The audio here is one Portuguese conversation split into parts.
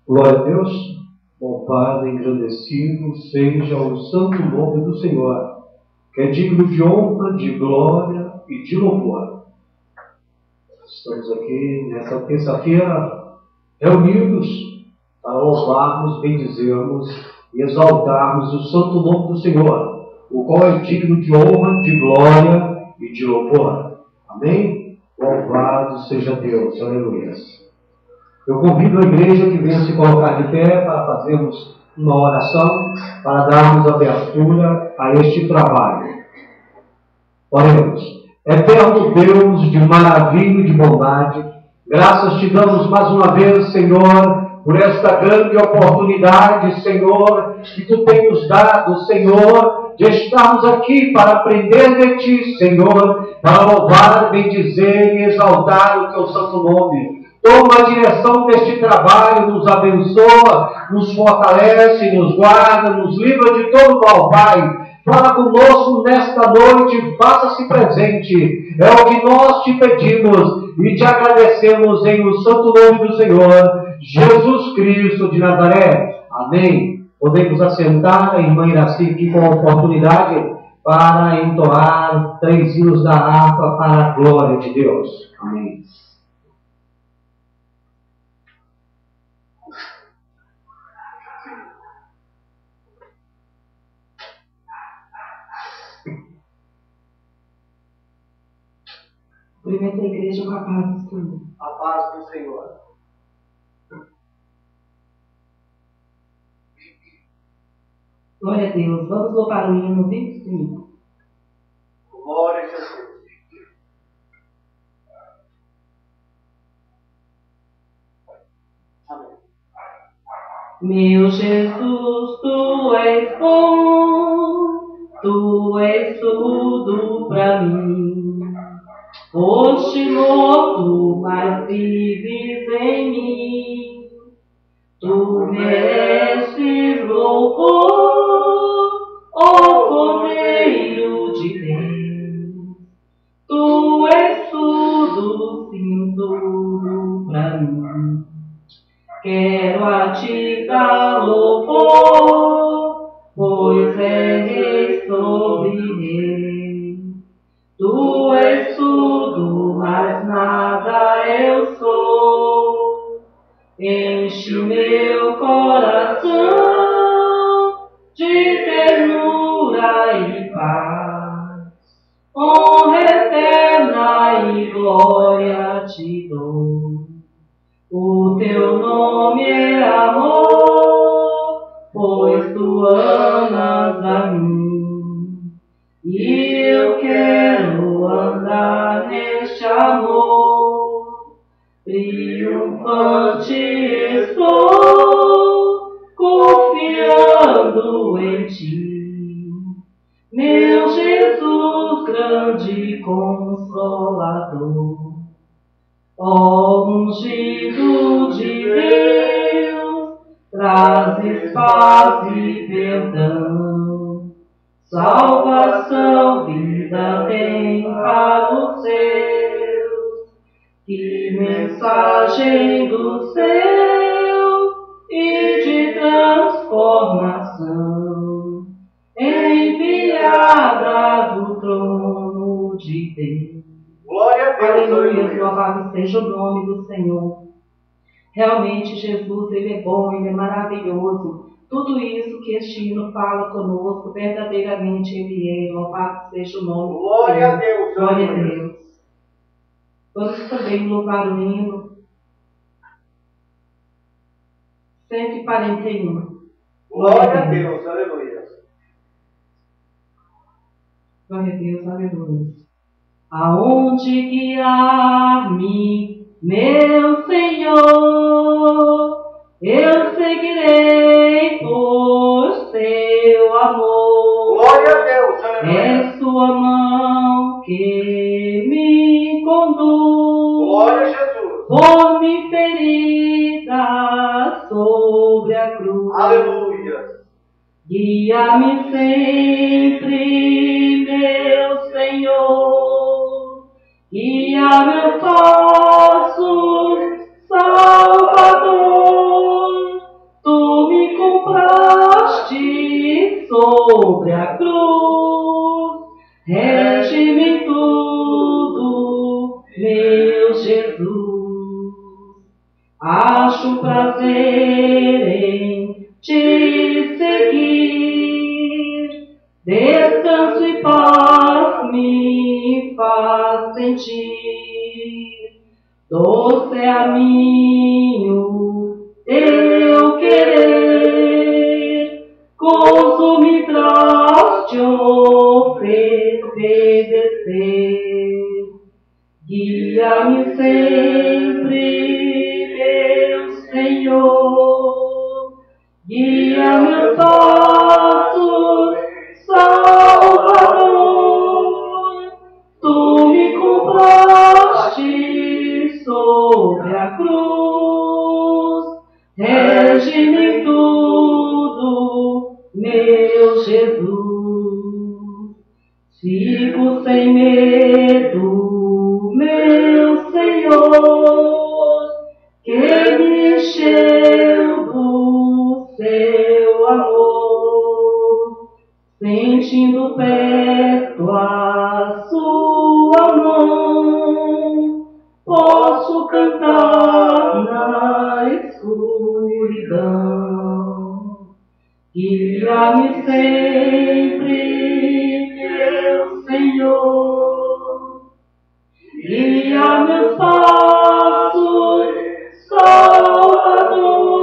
Glória a Deus, louvado e engrandecido seja o santo nome do Senhor, que é digno de honra, de glória e de louvor. Estamos aqui nessa terça-feira reunidos para louvarmos, bendizermos e exaltarmos o santo nome do Senhor, o qual é digno de honra, de glória e de louvor. Amém? Louvado seja Deus. Aleluia. Eu convido a igreja que venha se colocar de pé para fazermos uma oração, para darmos abertura a este trabalho. Oremos. Eterno Deus de maravilha e de bondade, graças te damos mais uma vez, Senhor, por esta grande oportunidade, Senhor, que tu tens nos dado, Senhor, de estarmos aqui para aprender de ti, Senhor, para louvar, bendizer e exaltar o teu santo nome. Toma a direção deste trabalho, nos abençoa, nos fortalece, nos guarda, nos livra de todo mal, Pai. Fala conosco nesta noite, faça-se presente. É o que nós te pedimos e te agradecemos em o santo nome do Senhor, Jesus Cristo de Nazaré. Amém. Podemos assentar, a irmã Iraci aqui com a oportunidade para entoar 3 hinos da harpa para a glória de Deus. Amém. Cumprimento a igreja com a paz do Senhor. A paz do Senhor. Glória a Deus. Vamos louvar o hino 25. Glória a Jesus. Amém. Meu Jesus, tu és bom, tu és tudo para mim. Foste morto, mas vives em mim. Tu mereces louvor, ó Cordeiro de Deus. Tu és tudo, sim, tudo pra mim. Quero a ti dar louvor, pois és rei sobre rei. Tu és tudo, mas nada eu sou. Enche o meu coração de ternura e paz. Honra eterna e glória te dou. O teu nome é amor, pois tu amas a mim. E eu quero andar neste amor, triunfante estou, confiando em ti. Meu Jesus, grande Consolador, ó ungido de Deus, trazes paz e perdão. Salvação, vida tem para os seus. Que mensagem do céu e de transformação. Louvado seja o nome do Senhor. Realmente, Jesus, Ele é bom, Ele é maravilhoso. Tudo isso que este hino fala conosco, verdadeiramente Ele é. Louvado seja o nome do Senhor. Glória a Deus. Glória a Deus. Vamos também louvar o hino 141. Glória a Deus, aleluia. Glória a Deus, aleluia. Aonde guiar-me, meu Senhor, eu seguirei por seu amor. Glória a Deus, aleluia. É sua mão que me conduz. Glória a Jesus. Por-me ferida sobre a cruz. Aleluia. Guia-me sempre, meu Senhor, guia meus passos, Salvador. Tu me compraste sobre a cruz, rege-me em tudo, meu Jesus. Acho prazer em te seguir, descanso e paz me faz sentir. Doce é a minho teu querer, gozo me traz te obedecer. Guia-me sempre, meu Senhor, guia meus passos, Salvador. Tu me compraste sobre a cruz, rege-me em tudo, meu Jesus. Sigo sem medo, meu Senhor, que me encheu do seu amor, sentindo perto a sua mão, posso cantar na escuridão. Guia-me sempre, meu Senhor, guia meus passos,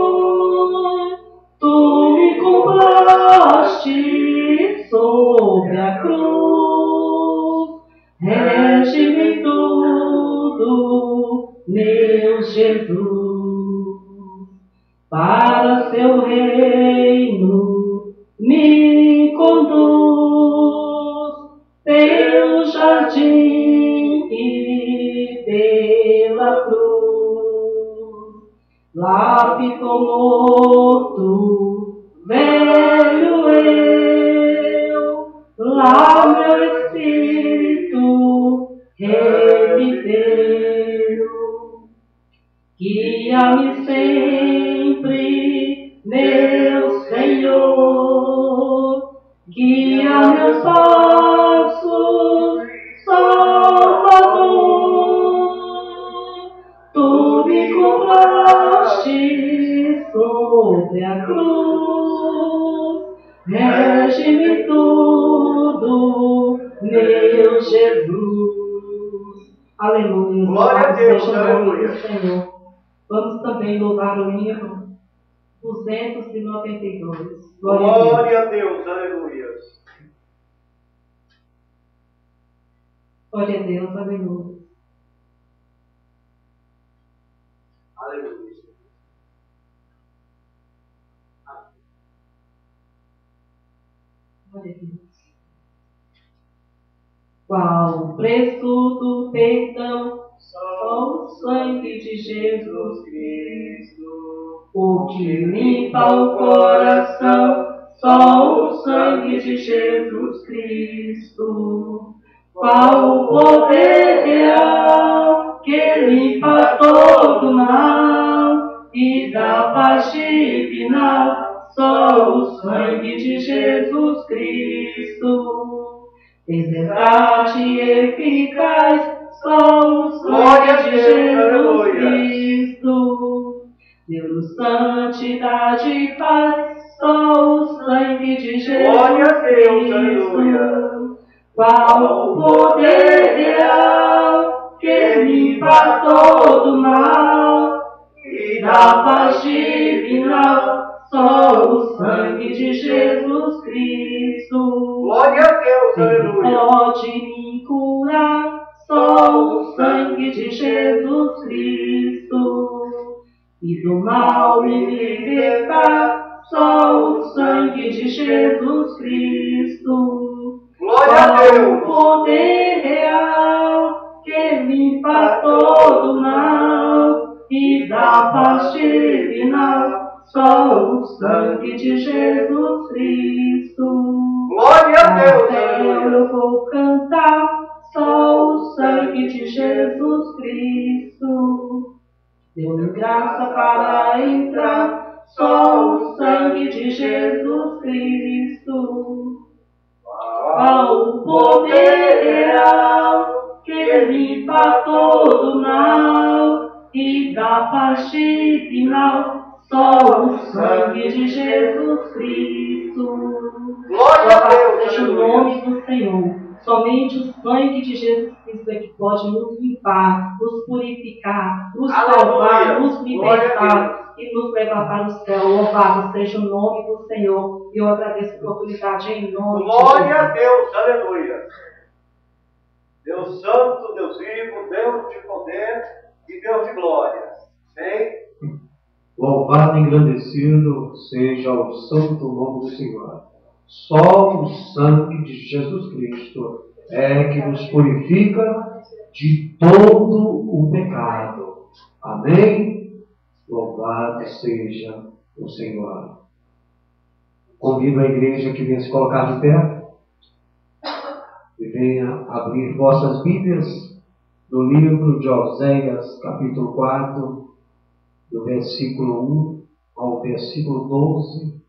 Salvador. Tu me compraste sobre a cruz, rege-me em tudo, meu Jesus. Para seu reino me conduz, pelo jardim e pela cruz. Lá ficou morto, velho eu, lá meu espírito reviveu. Guia-me sempre, meu Senhor, guia meus passos, Salvador. Tu me compraste sobre a cruz, rege-me tudo, meu Jesus. Aleluia. Glória a Deus, Seja o nome aleluia. do Senhor. Vamos também louvar o hino 292. Glória a Deus, aleluia. Glória a Deus, aleluia. Aleluia. Glória a Deus. Qual o preço do perdão? Só o sangue de Jesus Cristo, o que limpa o coração. Só o sangue de Jesus Cristo. Qual o poder real que limpa todo mal e dá paz divinal? Só o sangue de Jesus Cristo. Resgate eficaz, só o Glória a sangue de Deus, Jesus aleluia. Cristo. Deus, santidade e paz, só o sangue de Jesus Glória a Deus, Cristo. aleluia. Qual o poder real que limpa todo mal e dá paz divina, só o sangue de Jesus Cristo. Glória a Deus, aleluia. Pode me curar, só o sangue de Jesus Cristo. E do mal me libertar, só o sangue de Jesus Cristo. Glória a Qual o Deus. poder real que limpa todo mal e dá paz divina, só o sangue de Jesus Cristo. Glória a Deus, Até aleluia. eu vou cantar, só o sangue de Jesus Cristo. Deu-me graça para entrar, só o sangue de Jesus Cristo. Qual o poder real que limpa todo mal e dá paz divina, só o sangue de Jesus Cristo. Glória a Deus, Louvado seja o aleluia. nome do Senhor. Somente o sangue de Jesus Cristo é que pode nos limpar, nos purificar, nos salvar, Aleluia. nos libertar e nos levar para o céu. Louvado seja o nome do Senhor. E eu agradeço a oportunidade em nome de Glória a Jesus. Deus, aleluia. Deus santo, Deus vivo, Deus de poder e Deus de glória. Amém? Louvado e engrandecido seja o santo nome do Senhor. Só o sangue de Jesus Cristo é que nos purifica de todo o pecado. Amém? Louvado seja o Senhor. Convido a igreja que venha se colocar de pé e venha abrir vossas Bíblias no livro de Oséias, capítulo 4, do versículo 1 ao versículo 12,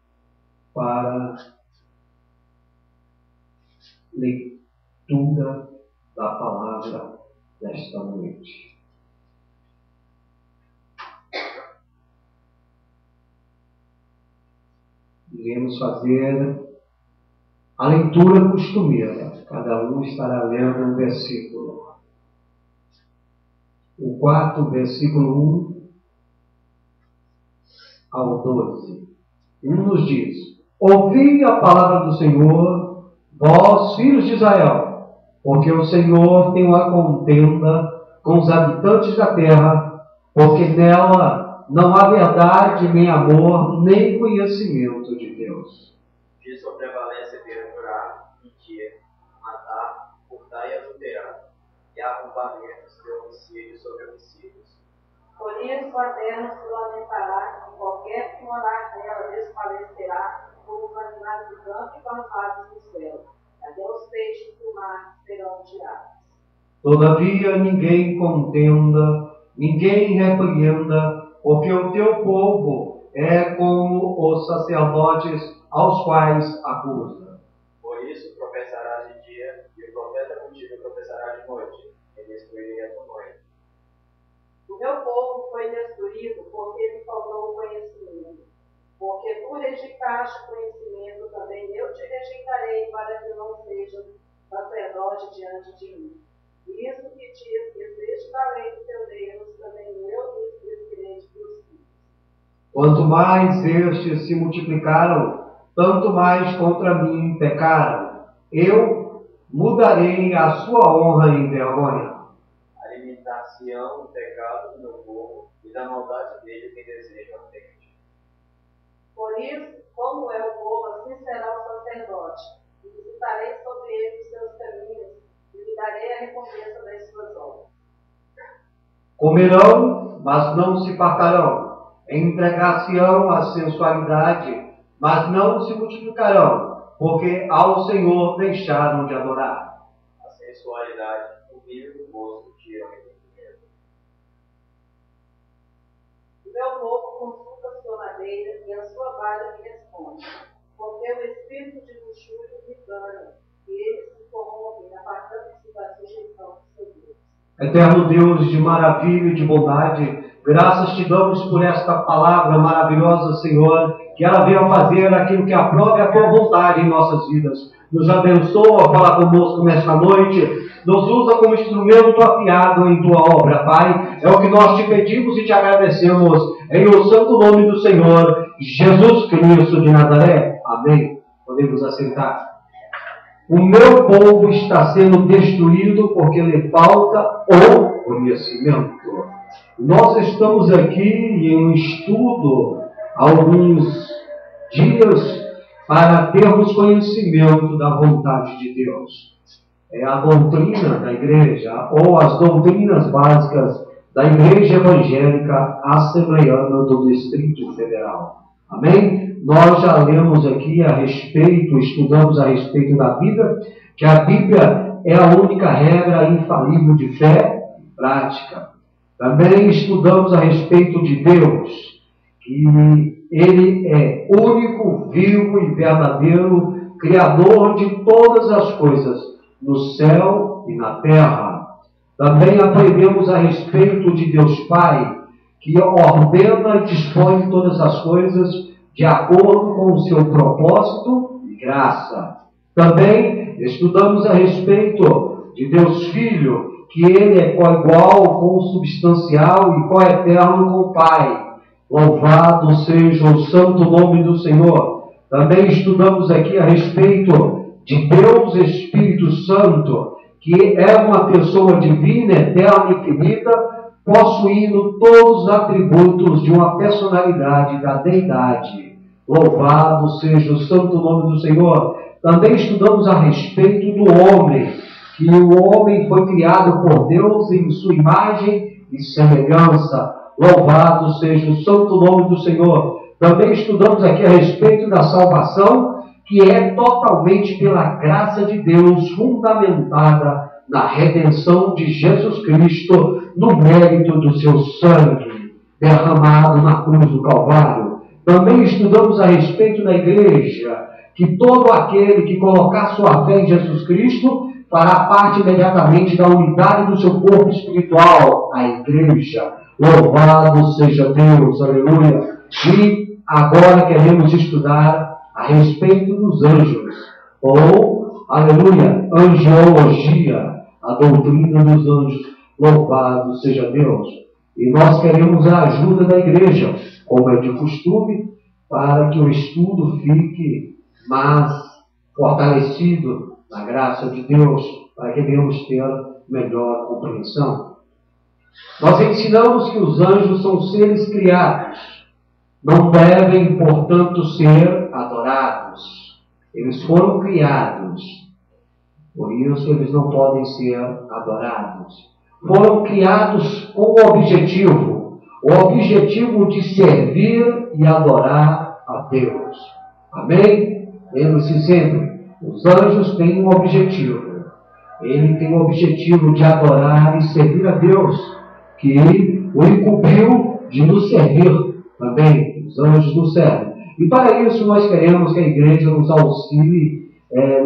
para leitura da palavra desta noite. Iremos fazer a leitura costumeira. Cada um estará lendo um versículo. O 4, versículo 1 ao 12. Nos diz: ouvi a palavra do Senhor, vós, filhos de Israel, porque o Senhor tem uma contenda com os habitantes da terra, porque nela não há verdade, nem amor, nem conhecimento de Deus. Disso prevalece perjurar, mentir, matar, furtar e adulterar, e arrombamentos de homicídios sobre homicídios. Por isso a terra se lamentará, e qualquer que morar nela desfalecerá, como os animais do campo e com as aves do céu. Até os peixes do mar serão tirados. Todavia ninguém contenda, ninguém repreenda, porque o teu povo é como os sacerdotes aos quais acusa. Por isso professarás de dia, e o profeta contigo professará de noite, e destruirei a tua noite. O meu povo foi destruído porque lhe faltou o conhecimento. Porque tu rejeitaste o conhecimento, também eu te rejeitarei, para que não sejas sacerdote diante de mim. E isso que te esqueceste da lei do teu Deus, também eu me esquecerei de teus filhos. Quanto mais estes se multiplicaram, tanto mais contra mim pecaram. Eu mudarei a sua honra em vergonha. Alimentar-se-ão o pecado do meu povo, e da maldade dele quem deseja a mente. Por isso, como é o povo, assim será o sacerdote. E visitarei sobre ele os seus caminhos, e lhe darei a recompensa das suas obras. Comerão, mas não se fartarão. Entregar-se-ão à sensualidade, mas não se multiplicarão, porque ao Senhor deixaram de adorar. A sensualidade, o vinho do moço, tira o entendimento. O meu povo consulta a sua madeira, e a sua vara me responde. Porque o espírito de luxúria me engana, e eles se corrompem, apartando-se da sujeição do seu Deus. Eterno Deus de maravilha e de bondade, graças te damos por esta palavra maravilhosa, Senhor, que ela venha fazer aquilo que aprove a tua vontade em nossas vidas. Nos abençoa, fala conosco nesta noite, nos usa como instrumento afiado em tua obra, Pai. É o que nós te pedimos e te agradecemos, em o santo nome do Senhor, Jesus Cristo de Nazaré. Amém. Podemos assentar. O meu povo está sendo destruído porque lhe falta o conhecimento. Nós estamos aqui em um estudo há alguns dias para termos conhecimento da vontade de Deus. É a doutrina da igreja, ou as doutrinas básicas da Igreja Evangélica Assembleiana do Distrito Federal. Amém? Nós já lemos aqui a respeito, estudamos a respeito da Bíblia, que a Bíblia é a única regra infalível de fé e prática. Também estudamos a respeito de Deus, que Ele é único, vivo e verdadeiro, Criador de todas as coisas, no céu e na terra. Também aprendemos a respeito de Deus Pai, que ordena e dispõe todas as coisas de acordo com o seu propósito e graça. Também estudamos a respeito de Deus Filho, que Ele é coigual, consubstancial e coeterno com o Pai. Louvado seja o santo nome do Senhor. Também estudamos aqui a respeito de Deus Espírito Santo, que é uma pessoa divina, eterna e infinita, possuindo todos os atributos de uma personalidade da deidade. Louvado seja o santo nome do Senhor. Também estudamos a respeito do homem, que o homem foi criado por Deus em sua imagem e semelhança. Louvado seja o santo nome do Senhor. Também estudamos aqui a respeito da salvação, que é totalmente pela graça de Deus, fundamentada na redenção de Jesus Cristo, no mérito do seu sangue derramado na cruz do Calvário. Também estudamos a respeito da igreja, que todo aquele que colocar sua fé em Jesus Cristo fará parte imediatamente da unidade do seu corpo espiritual, a igreja. Louvado seja Deus, aleluia. E agora queremos estudar a respeito dos anjos, ou, aleluia, angiologia, a doutrina dos anjos. Louvado seja Deus. E nós queremos a ajuda da igreja, como é de costume, para que o estudo fique mais fortalecido na graça de Deus, para que venhamos ter melhor compreensão. Nós ensinamos que os anjos são seres criados, não devem, portanto, ser adorados. Eles foram criados, por isso eles não podem ser adorados. Foram criados com o objetivo de servir e adorar a Deus. Amém? Lembre-se sempre, os anjos têm um objetivo. Ele tem o objetivo de adorar e servir a Deus, que o incumbiu de nos servir também. Os anjos nos servem. E para isso nós queremos que a igreja nos auxilie,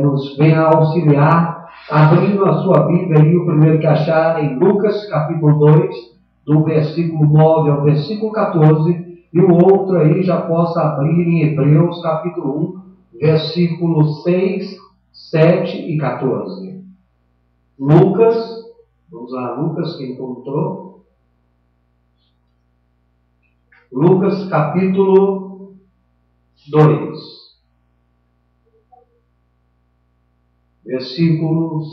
nos venha auxiliar, abrindo a sua Bíblia aí, o primeiro que achar em Lucas capítulo 2, do versículo 9 ao versículo 14, e o outro aí já possa abrir em Hebreus capítulo 1, versículos 6, 7 e 14. Lucas, vamos lá, Lucas, quem encontrou? Lucas capítulo 2, versículos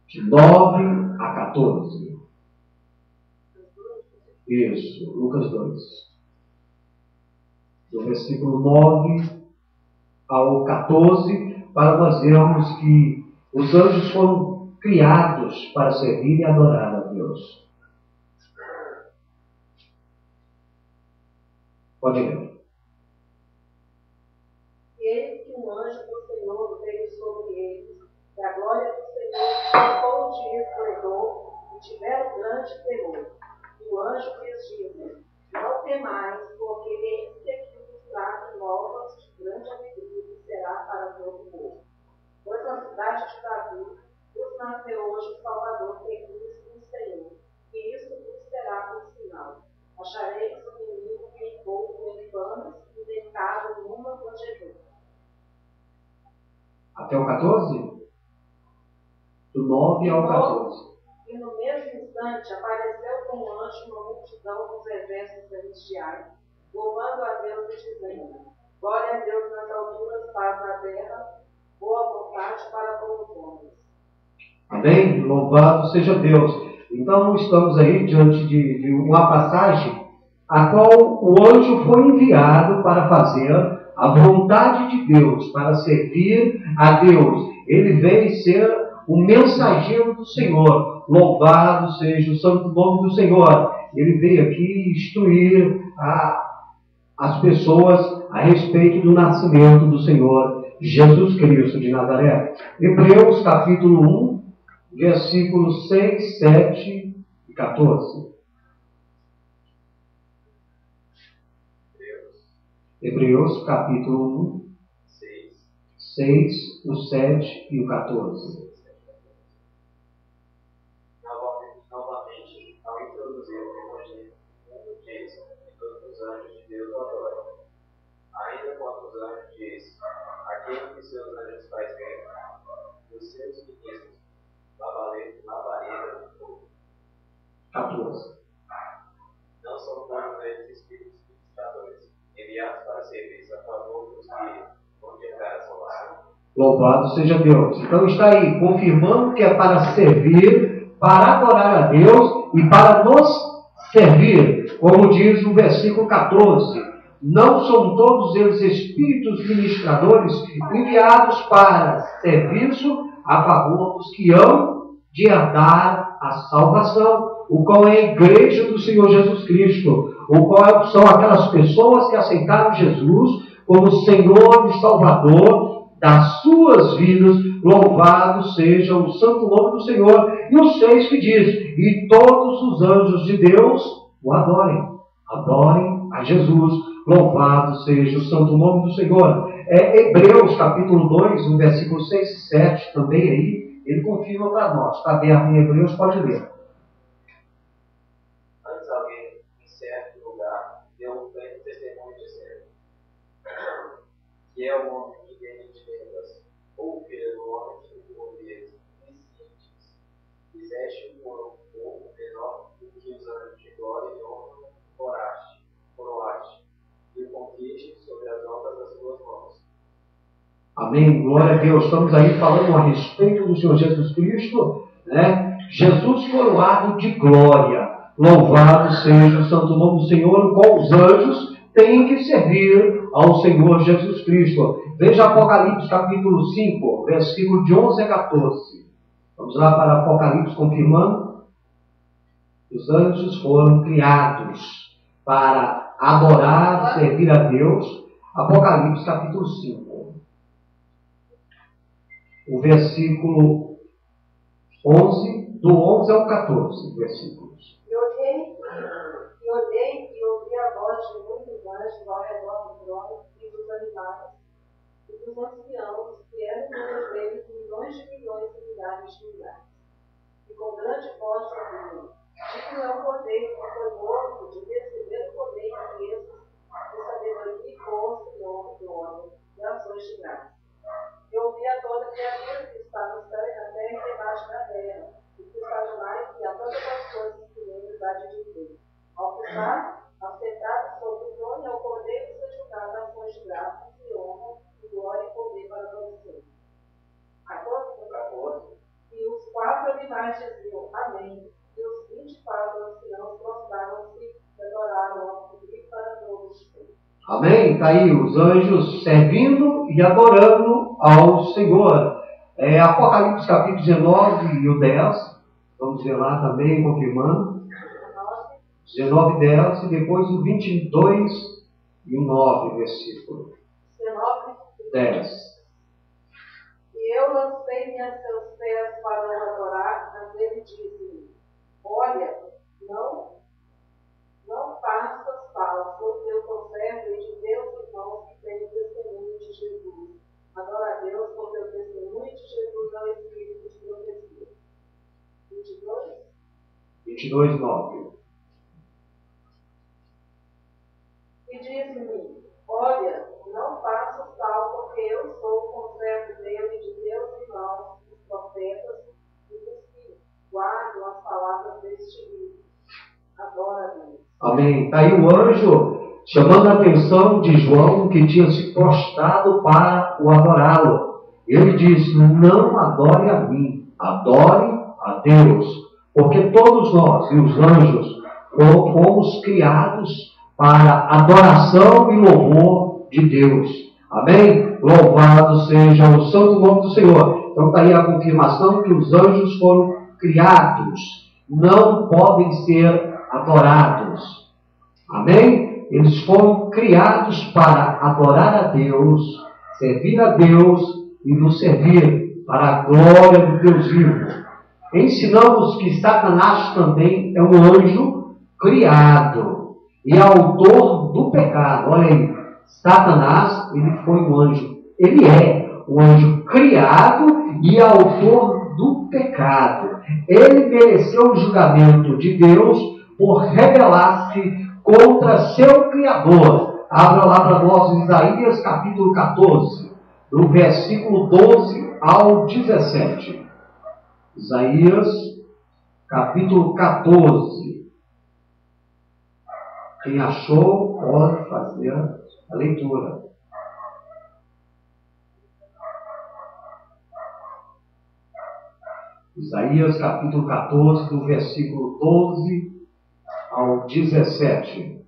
de 9 a 14. Isso, Lucas 2. Do versículo 9 ao 14, para nós vermos que os anjos foram criados para servir e adorar a Deus. Pode ler. E eis que um anjo do Senhor veio sobre eles, e a glória do Senhor ficou de esplendor, e tiveram grande temor. E o anjo lhes disse: não temais, porque eis que aqui vos trago novas de grande alegria, que será para todo o povo. Pois na cidade de Davi vos nasceu hoje o Salvador, que é Cristo o Senhor. Até o 14? Do 9 ao 14. E no mesmo instante apareceu com um anjo uma multidão dos exércitos celestiais, louvando a Deus e dizendo: glória a Deus nas alturas, paz na terra, boa vontade para com os homens. Amém? Louvado seja Deus. Então estamos aí diante de uma passagem a qual o anjo foi enviado para fazer a vontade de Deus, para servir a Deus. Ele veio ser o mensageiro do Senhor. Louvado seja o santo nome do Senhor. Ele veio aqui instruir as pessoas a respeito do nascimento do Senhor Jesus Cristo de Nazaré. Hebreus capítulo 1, versículos 6, 7 e 14. Hebreus capítulo 1, 6, o 7 e o 14. Novamente, ao introduzir o primogênito, diz que todos os anjos de Deus o adoram. Ainda quanto os anjos diz: aquele que seus anjos faz bem, os seus ministros, labareda do fogo. 14. Não são todos eles espíritos ministradores, enviados para serviço a favor dos que vão chegar à salvação. Louvado seja Deus. Então está aí, confirmando que é para servir, para adorar a Deus e para nos servir. Como diz o versículo 14. Não são todos eles espíritos ministradores enviados para serviço a favor dos que hão de herdar a salvação, o qual é a igreja do Senhor Jesus Cristo, o qual são aquelas pessoas que aceitaram Jesus como Senhor e Salvador das suas vidas. Louvado seja o santo nome do Senhor. E o 6 que diz: e todos os anjos de Deus o adorem. Adorem a Jesus. Louvado seja o santo nome do Senhor. Hebreus capítulo 2, no versículo 6 e 7, também aí, ele confirma para nós. Está aberto em Hebreus, pode ler. Antes alguém, em certo lugar, deu um pleno testemunho dizendo: que é o homem que vem de vendas, ou pelo homem que por vezes insistes, fizeste um pouco menor do que os anjos de glória e honra coroaste, e o conquiste sobre as obras das tuas mãos. Amém, glória a Deus. Estamos aí falando a respeito do Senhor Jesus Cristo, né? Jesus coroado de glória. Louvado seja o santo nome do Senhor, o qual os anjos têm que servir ao Senhor Jesus Cristo. Veja Apocalipse capítulo 5, versículo de 11 a 14. Vamos lá para Apocalipse, confirmando. Os anjos foram criados para adorar, servir a Deus. Apocalipse capítulo 5. O versículo 11, do 11 ao 14 versículos. E olhei e ouvi a voz de muitos anjos ao redor do trono e dos animais e dos anciãos, que eram o número deles milhões de milhões e milhares de milhares. E com grande voz diziam: digno é o cordeiro que foi morto de receber o poder e riquezas, de sabedoria e força e honra e glória e ações de graça. Eu ouvi a toda criatura que está no céu e na terra e debaixo da terra, e que está no mar, e a todas as coisas que neles há de dizer. Ao que está assentado sobre o trono, ao cordeiro seja dado ações de graça e honra e glória e poder para todos sempre. E os 4 animais diziam: amém. E os 24 anciãos prostraram-se e adoraram ao Filho para todos sempre. Amém? Está aí os anjos servindo e adorando ao Senhor. Apocalipse capítulo 19 e o 10. Vamos ver lá também, confirmando. 19 e 10 e depois o 22 e o 9 versículo. 19 e 10. E eu lancei-me a seus pés para o adorar, mas ele disse: olha, não faças tal, sou teu conservo e de teus irmãos que têm o testemunho de Jesus. Adora a Deus, porque o testemunho de Jesus é o Espírito de profecia. 22, 9. E disse-me: olha, não faças tal, porque eu sou o conservo dele e de Amém. Está aí o anjo chamando a atenção de João, que tinha se prostrado para o adorá-lo. Ele diz: não adore a mim, adore a Deus. Porque todos nós e os anjos fomos criados para adoração e louvor de Deus. Amém? Louvado seja o santo nome do Senhor. Então está aí a confirmação que os anjos foram criados, não podem ser adorados. Amém? Eles foram criados para adorar a Deus, servir a Deus e nos servir para a glória do Deus vivo. Ensinamos que Satanás também é um anjo criado e autor do pecado. Olha aí, Satanás, ele foi um anjo. Ele é um anjo criado e autor do pecado. Ele mereceu o julgamento de Deus por rebelar-se contra seu Criador. Abra lá para nós Isaías capítulo 14, do versículo 12 ao 17. Isaías capítulo 14. Quem achou, pode fazer a leitura. Isaías capítulo 14, do versículo 12 ao 17.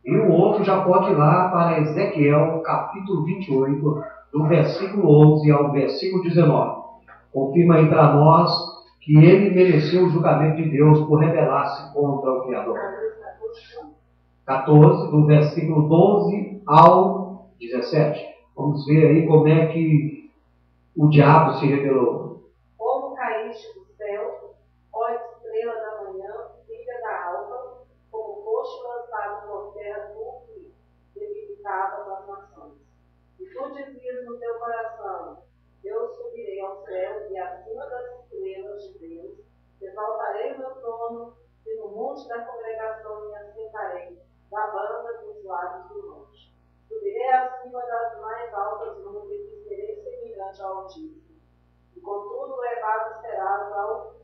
E o outro já pode ir lá para Ezequiel capítulo 28, do versículo 11 ao versículo 19. Confirma aí para nós que ele mereceu o julgamento de Deus por rebelar-se contra o Criador. 14, do versículo 12 ao 17. Vamos ver aí como é que o diabo se rebelou. Como caíste do céu, ó estrela da manhã, filha da alva, como foste lançado por terra, tu que debilitavas as nações. E tu dizias no teu coração: eu subirei ao céu e acima das estrelas de Deus, exaltarei o meu trono e no monte da congregação me assentarei, da banda dos lados do norte. Subirei acima das mais altas nuvens e serei semelhante ao Altíssimo. E contudo levado serás ao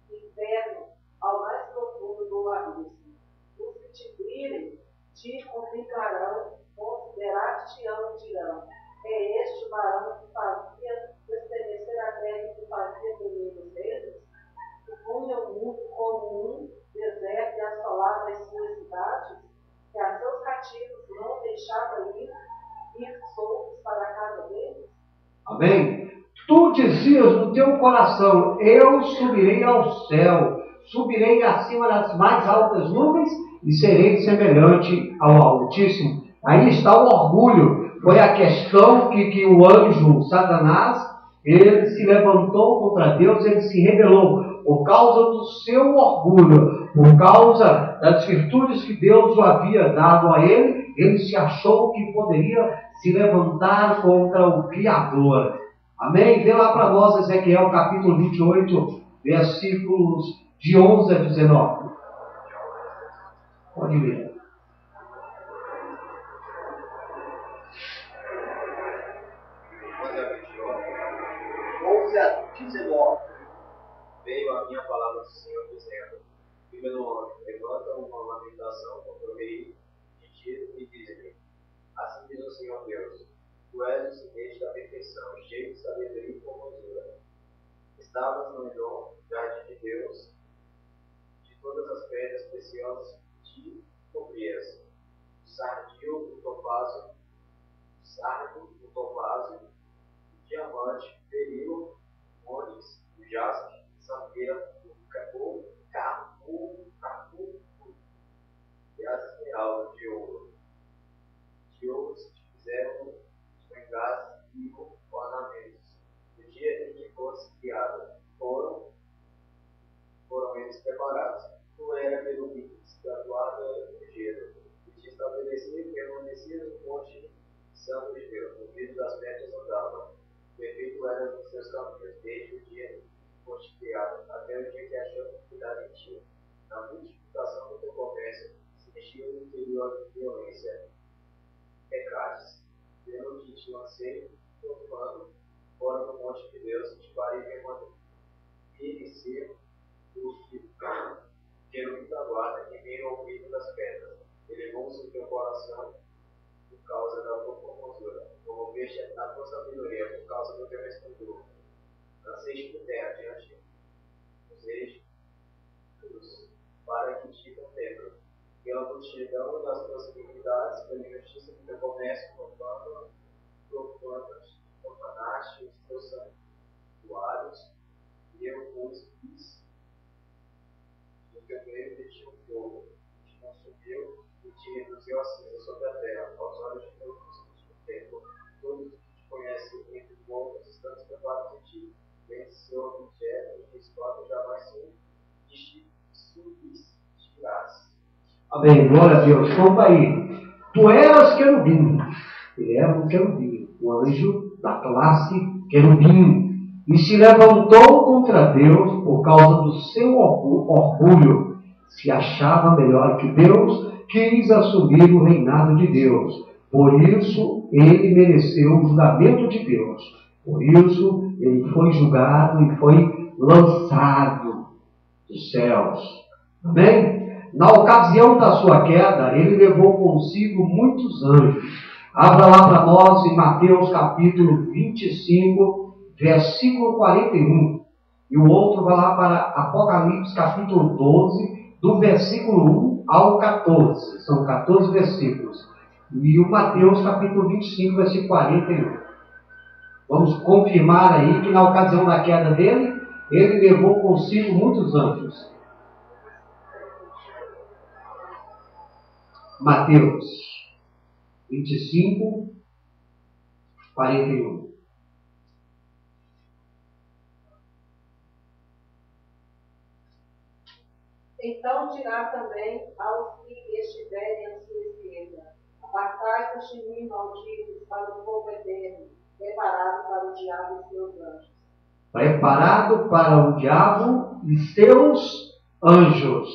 inferno, ao mais profundo do abismo. Os que te virem te contemplarão, considerar-te-ão e dirão: é este o varão que fazia estremecer a terra e que fazia tremer os dedos? Que punha o mundo como um deserto e assolava as suas cidades? Que a seus cativos não deixava ir soltos para a casa deles? Amém? Tu dizias no teu coração: eu subirei ao céu, subirei acima das mais altas nuvens e serei semelhante ao Altíssimo. Aí está o orgulho. Foi a questão que o anjo Satanás, ele se levantou contra Deus, ele se rebelou por causa do seu orgulho, por causa das virtudes que Deus o havia dado a ele. Ele se achou que poderia se levantar contra o Criador. Amém? Vê lá para nós Ezequiel capítulo 28, versículos de 11 a 19. Pode ler. Veio a minha palavra do Senhor dizendo: filho do homem, levanta uma lamentação contra o rei de Tiro e diz-lhe: assim diz o Senhor Deus, tu és o semente da perfeição, cheio de sabedoria e formosura. Estavas no Edom, jardim de Deus, de todas as pedras preciosas te cobrias, o sardio, o topázio, o sardo, o topázio, o diamante, o berilo, o ônix, o jaspe, safira, o carpo e a esmeralda de ouro. De ouro se te fizeram engás e ornamentos. No dia em que fosse criada, foram eles preparados. Tu era querubins da guarda do gelo, e te estabelecias e permanecias no monte santo de Deus, no meio das pedras andava. Perfeito era nos seus caminhos, desde o dia em que foste criado, até o dia que achamos cuidado em ti. Na multiplicação do teu comércio, se encheu o interior de violência. Pecados, pelo que te lancei, tornando fora do monte de Deus, te farei permanecer os que querubim da guarda que veio ao ouvido das pedras. Elevou-se o teu coração por causa da tua formosura. Promoveste a tua sabedoria por causa do teu esplendor. Nasceste por terra diante dos eixos para que te contemplem. Pela multidão das tuas iniquidades, pela injustiça do teu comércio, profanaste os teus santuários, e eu fiz no teu meio de ti um fogo, te consumiu e te reduziu a cinza sobre a terra, aos olhos de todos os que te contemplam. Todos os que te conhecem entre os povos estão escapados de ti. Venceu objetos de espada jamais subsistirás. Amém, glória a Deus. Conta aí. Tu eras querubim. Ele era um querubim, um anjo da classe querubim. E se levantou contra Deus por causa do seu orgulho. Se achava melhor que Deus, quis assumir o reinado de Deus. Por isso, ele mereceu o julgamento de Deus. Por isso, ele foi julgado e foi lançado dos céus. Amém? Na ocasião da sua queda, ele levou consigo muitos anjos. Abra lá para nós em Mateus capítulo 25, versículo 41. E o outro vai lá para Apocalipse capítulo 12, do versículo 1 ao 14. São 14 versículos. E o Mateus capítulo 25, versículo 41. Vamos confirmar aí que na ocasião da queda dele, ele levou consigo muitos anjos. Mateus 25, 41. Então dirá também aos que estiverem à sua esquerda: apartai-vos de mim, malditos, para o fogo eterno, preparado para o diabo e seus anjos. Preparado para o diabo e seus anjos.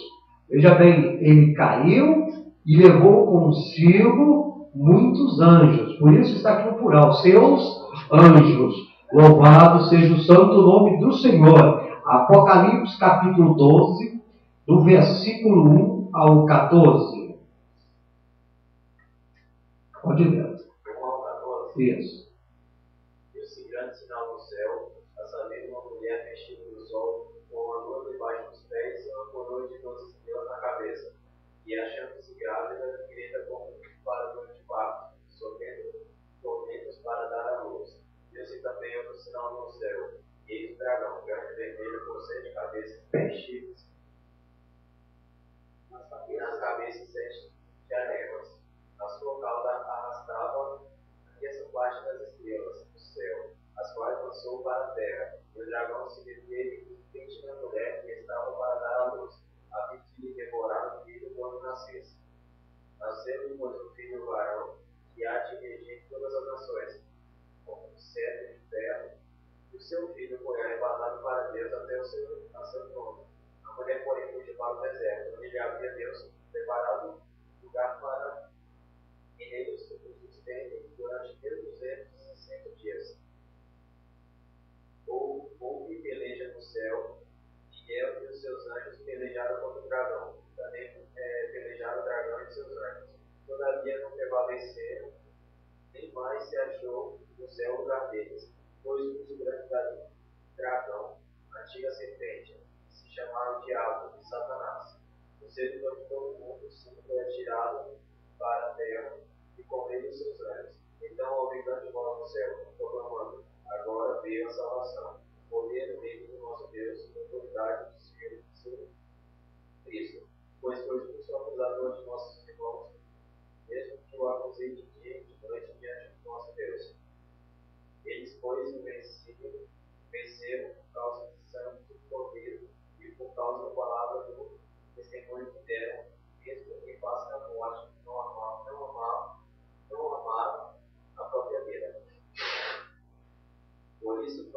Veja bem, ele caiu e levou consigo muitos anjos. Por isso está aqui no plural, seus anjos. Louvado seja o santo nome do Senhor. Apocalipse capítulo 12, do versículo 1 ao 14. Pode ler. Isso. Esse grande sinal no céu, a saber, uma mulher vestida do sol, com uma lua debaixo dos pés e uma coroa de 12 estrelas na cabeça. E achando-se grávida, grita como para dor de parto, sofrendo tormentos para dar à luz. Viu-se também outro sinal no céu, eis o dragão, grande vermelho, com 7 cabeças e 10 chifres, e nas cabeças 7 diademas. A sua cauda arrastava a terça parte das estrelas do céu, as quais lançou para a terra. E o dragão se deteve em frente da mulher que estava para dar à luz, a fim de lhe devorar o filho quando nascesse. Nasceu, pois, o filho varão, que há de regir todas as nações, como um cetro de ferro, e o seu filho foi arrebatado para Deus até o seu trono. A mulher, porém, fugiu para o deserto, onde lhe havia Deus preparado lugar para que nele os sustentem durante 1260 dias. Houve peleja no céu, Miguel e os seus anjos pelejaram contra o dragão. Também pelejaram o dragão e seus anjos. Todavia não prevaleceram, nem mais se achou no céu lugar deles, pois o grande dragão, antiga serpente, se chamava Diabo e Satanás, o servidor de todo mundo, sendo foi atirado para a terra e com ele os seus anjos. Então houve grande voz no céu, proclamando: agora veio a salvação, o poder, o reino do nosso Deus e a autoridade do Senhor e do seu Cristo. Pois foi justo o acusador de nossos irmãos, mesmo que o acusei de dia e de noite diante do nosso Deus. Eles, pois, o venceram por causa do sangue do Cordeiro e por causa da palavra do testemunho que deram, mesmo em face da morte, não amaram a própria vida. Por isso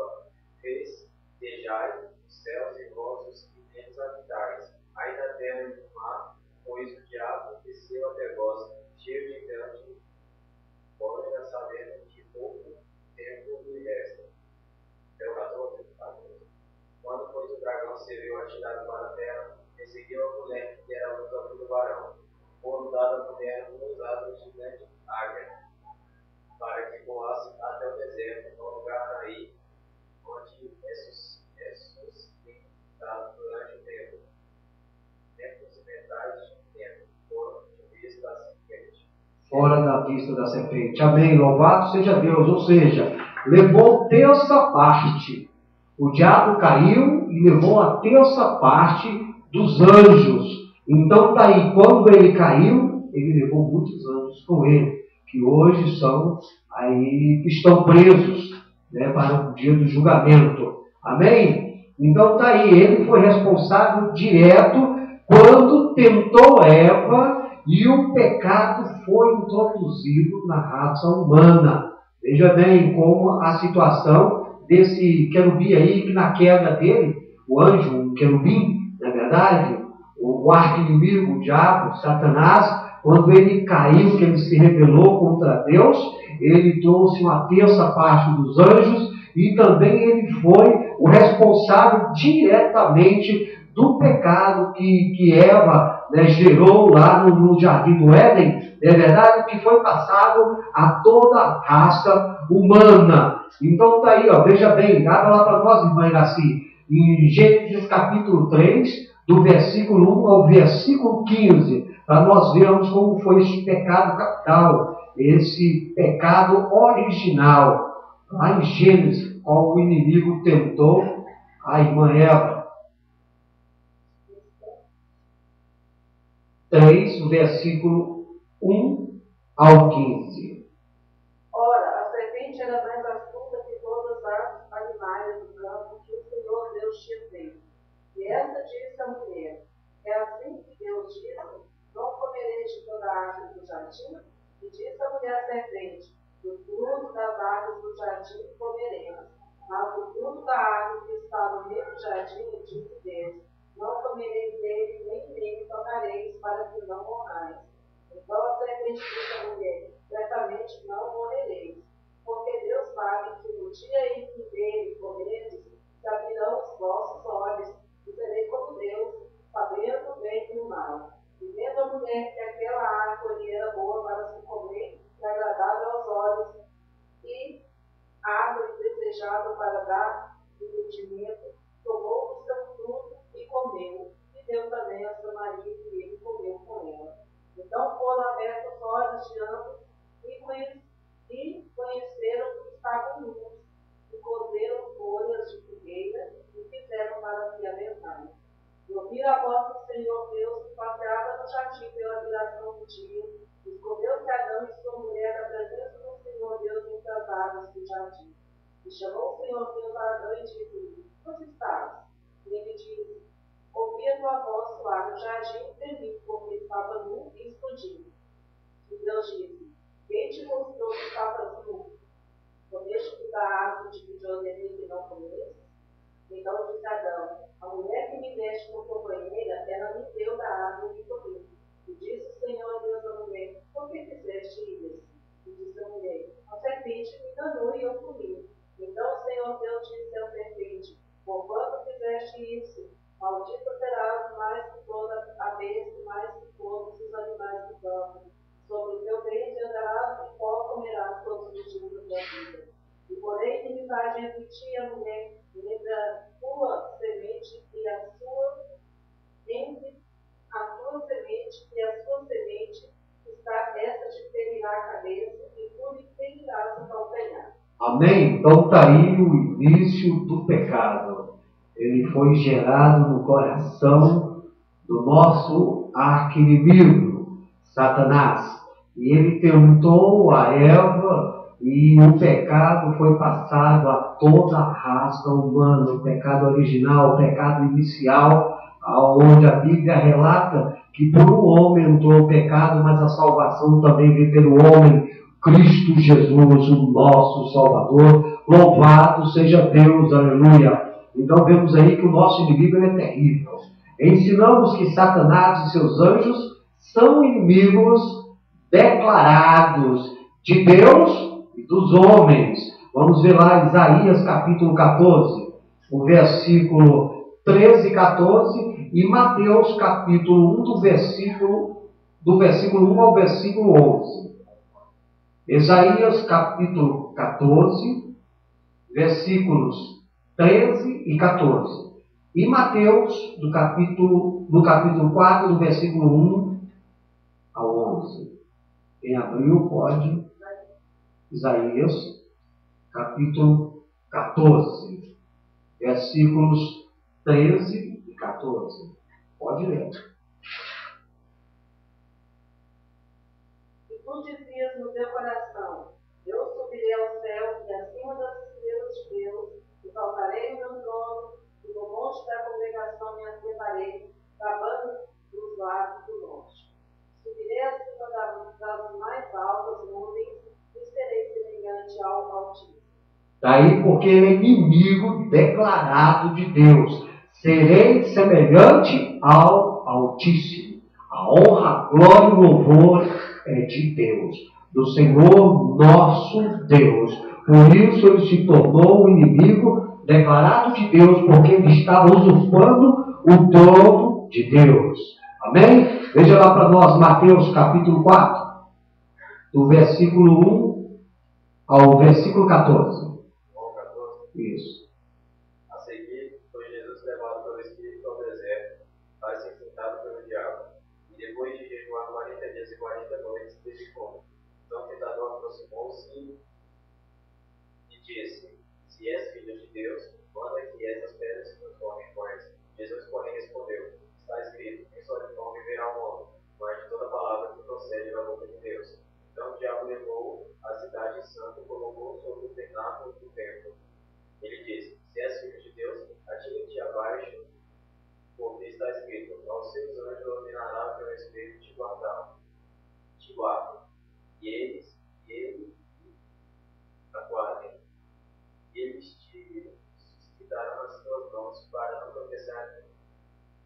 festejai os céus e vós os que neles habitais, ai da terra e do mar, pois o diabo desceu até vós, cheio de grande glória, sabendo que pouco tempo lhe resta. É o 14. Quando, pois, o dragão se viu atirado para a terra, seguiu a mulher que era usada do varão, foram dada a mulher usada de grande águia, para que voasse até o deserto, no lugar aí, onde Jesus tem estado durante o tempo. Tempos e metade de tempo foram de vista da serpente. Fora da vista da serpente. Amém. Louvado seja Deus. Ou seja, levou terça parte. O diabo caiu e levou a terça parte dos anjos. Então está aí, quando ele caiu, ele levou muitos anjos com ele, que hoje estão presos, né, para o dia do julgamento. Amém? Então está aí, ele foi responsável direto quando tentou Eva e o pecado foi introduzido na raça humana. Veja bem como a situação desse querubim aí, que na queda dele, o anjo, o querubim, na verdade, o arqui-inimigo, o diabo, Satanás, quando ele caiu, que ele se rebelou contra Deus, ele trouxe uma terça parte dos anjos e também ele foi o responsável diretamente do pecado que Eva, né, gerou lá no Jardim do Éden, é verdade, que foi passado a toda a raça humana. Então está aí, ó, veja bem, abra lá para nós, irmã Iraci, em Gênesis capítulo 3, do versículo 1 ao versículo 15, para nós vermos como foi esse pecado capital, esse pecado original, lá em Gênesis, qual o inimigo tentou a irmã Eva. 3, versículo 1 ao 15. Ora, a serpente era mais astuta que todas as animais do campo que o Senhor Deus tinha feito. E esta disse à mulher: é assim que Deus disse: não comereis de toda a árvore do jardim? E disse a mulher à serpente: do fruto das árvores do jardim comeremos. Mas do fruto da árvore que está no meio do jardim, disse Deus: não comereis dele, nem nele tocareis, para que não morrais. Então a serpente disse à mulher: certamente não morrereis, porque Deus sabe que no dia em que dele comerdes, se abrirão os vossos olhos, e sereis como Deus, sabendo o bem e o mal. E vendo a mulher que aquela árvore era boa para se comer, e agradável aos olhos, e árvore desejada para dar entendimento, tomou do seu fruto e comeu, e deu também a seu marido, e ele comeu com ela. Então foram abertos os olhos de ambos, e conheceram que estavam nus, e cozeram folhas de figueira, e fizeram para se alimentar. E ouviram a voz do Senhor Deus, que passeava no jardim pela viração do dia, e escondeu-se Adão e sua mulher da presença do Senhor Deus entre as árvores do jardim. E chamou o Senhor Deus a Adão e disse-lhe: onde estás? E ele disse: ouvi a tua voz soar no jardim e temi, porque estava nu e escondido. E Deus disse: quem te mostrou que estavas nu? Comeste da árvore de que ordenei que não comeste? Então disse Adão: a mulher que me deste por companheira, ela me deu da árvore que comi. E disse o Senhor Deus à mulher: por que fizeste isso? E disse a mulher: a serpente me enganou e eu comi. Então o Senhor Deus disse à serpente: porquanto fizeste isso? Maldita serás mais que toda a besta, mais que todos os animais do campo. Sobre o teu ventre andarás e pó comerás todos os dias da tua vida. E porém inimizade entre ti e a mulher, e entre a tua semente e a sua, entre a tua semente e a sua semente, está essa de ferirá a cabeça, e tu lhe ferirás o calcanhar. Amém? Então está aí o início do pecado. Ele foi gerado no coração do nosso arqui-inimigo, Satanás. E ele tentou a Eva e o pecado foi passado a toda a raça humana. O pecado original, o pecado inicial, onde a Bíblia relata que por um homem entrou o pecado, mas a salvação também veio pelo homem, Cristo Jesus, o nosso Salvador. Louvado seja Deus, aleluia. Então vemos aí que o nosso inimigo é terrível. Ensinamos que Satanás e seus anjos são inimigos declarados de Deus e dos homens. Vamos ver lá Isaías capítulo 14, o versículo 13 e 14. em Mateus capítulo 1, do versículo 1 ao versículo 11. Isaías capítulo 14, versículos 13 e 14. E Mateus, no capítulo 4, do versículo 1 ao 11. Quem abriu pode. Isaías, capítulo 14, versículos 13 e 14. Pode ler. E tu dizias no teu coração: eu subirei ao céu e acima das estrelas de Deus, exaltarei o meu trono, e no monte da congregação me assentarei, gravando dos lados do norte. Subirei acima das mais altas nuvens e serei semelhante ao Altíssimo. Daí porque ele é inimigo declarado de Deus. Serei semelhante ao Altíssimo. A honra, a glória e o louvor é de Deus, do Senhor nosso Deus. Por isso ele se tornou um inimigo declarado de Deus, porque ele estava usurpando o trono de Deus. Amém? Veja lá para nós Mateus capítulo 4, do versículo 1 ao versículo 14. Isso. A seguir, foi Jesus levado pelo Espírito ao deserto, para ser tentado pelo diabo. E depois de jejuar 40 dias e 40 noites, teve fome. Então o tentador aproximou-se e disse: se és filho de Deus, manda que essas pedras se transformem em pães. Jesus, porém, respondeu: está escrito, nem só de pão viverá o homem, mas de toda palavra que procede da boca de Deus. Então o diabo levou a cidade santa e colocou sobre o pináculo do templo. Ele disse: se és filho de Deus, atira-te abaixo, porque está escrito: aos seus anjos ordenará que o Espírito te guardam. E eles aguardem. Eles te sustentarão nas tuas mãos para não tropeçar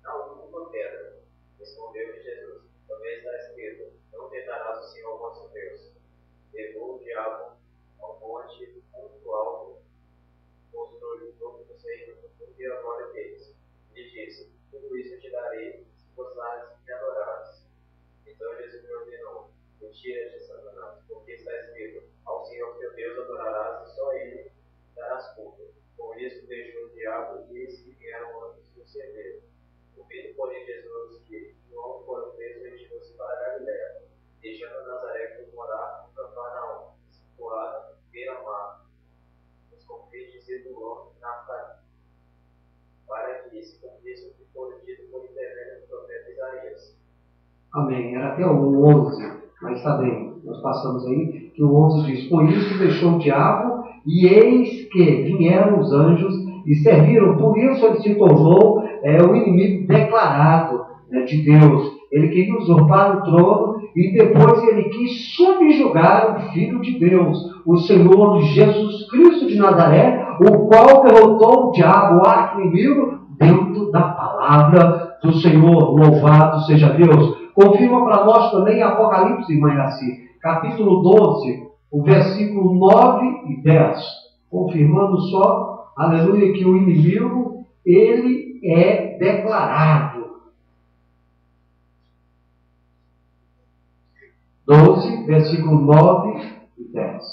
na alguma pedra. Respondeu-lhe Jesus: também está escrito: não tentarás o Senhor vosso Deus. Levou o diabo ao monte muito alto, mostrou-lhe todos os reinos do mundo e a glória deles. Ele disse: tudo isso te darei, se gozares e me adorares. Então Jesus lhe ordenou: retira-te, Satanás, porque está escrito: ao Senhor teu Deus adorarás e só a ele darás culto. Por isso deixou o diabo e eis que vieram anjos do servir. Ouvindo, porém, Jesus que João fora preso, retirou-se para a Galiléia, deixando Nazaré por morar em Cafarnaum, situada beira-mar, nos confins de Zebulon e Naftali, para que se cumprisse o que foi dito por intermédio do profeta Isaías. Amém. Era até o 11, mas está bem. Nós passamos aí que o 11 diz: por isso deixou o diabo, e eis que vieram os anjos e serviram. Por isso ele se tornou o inimigo declarado de Deus. Ele queria usurpar o trono e depois ele quis subjugar o Filho de Deus, o Senhor Jesus Cristo de Nazaré, o qual derrotou o diabo, o arqui-inimigo, dentro da palavra do Senhor. Louvado seja Deus. Confirma para nós também Apocalipse, irmã Iraci, capítulo 12, o versículo 9 e 10. Confirmando só, aleluia, que o inimigo, ele é declarado. 12, versículo 9 e 10.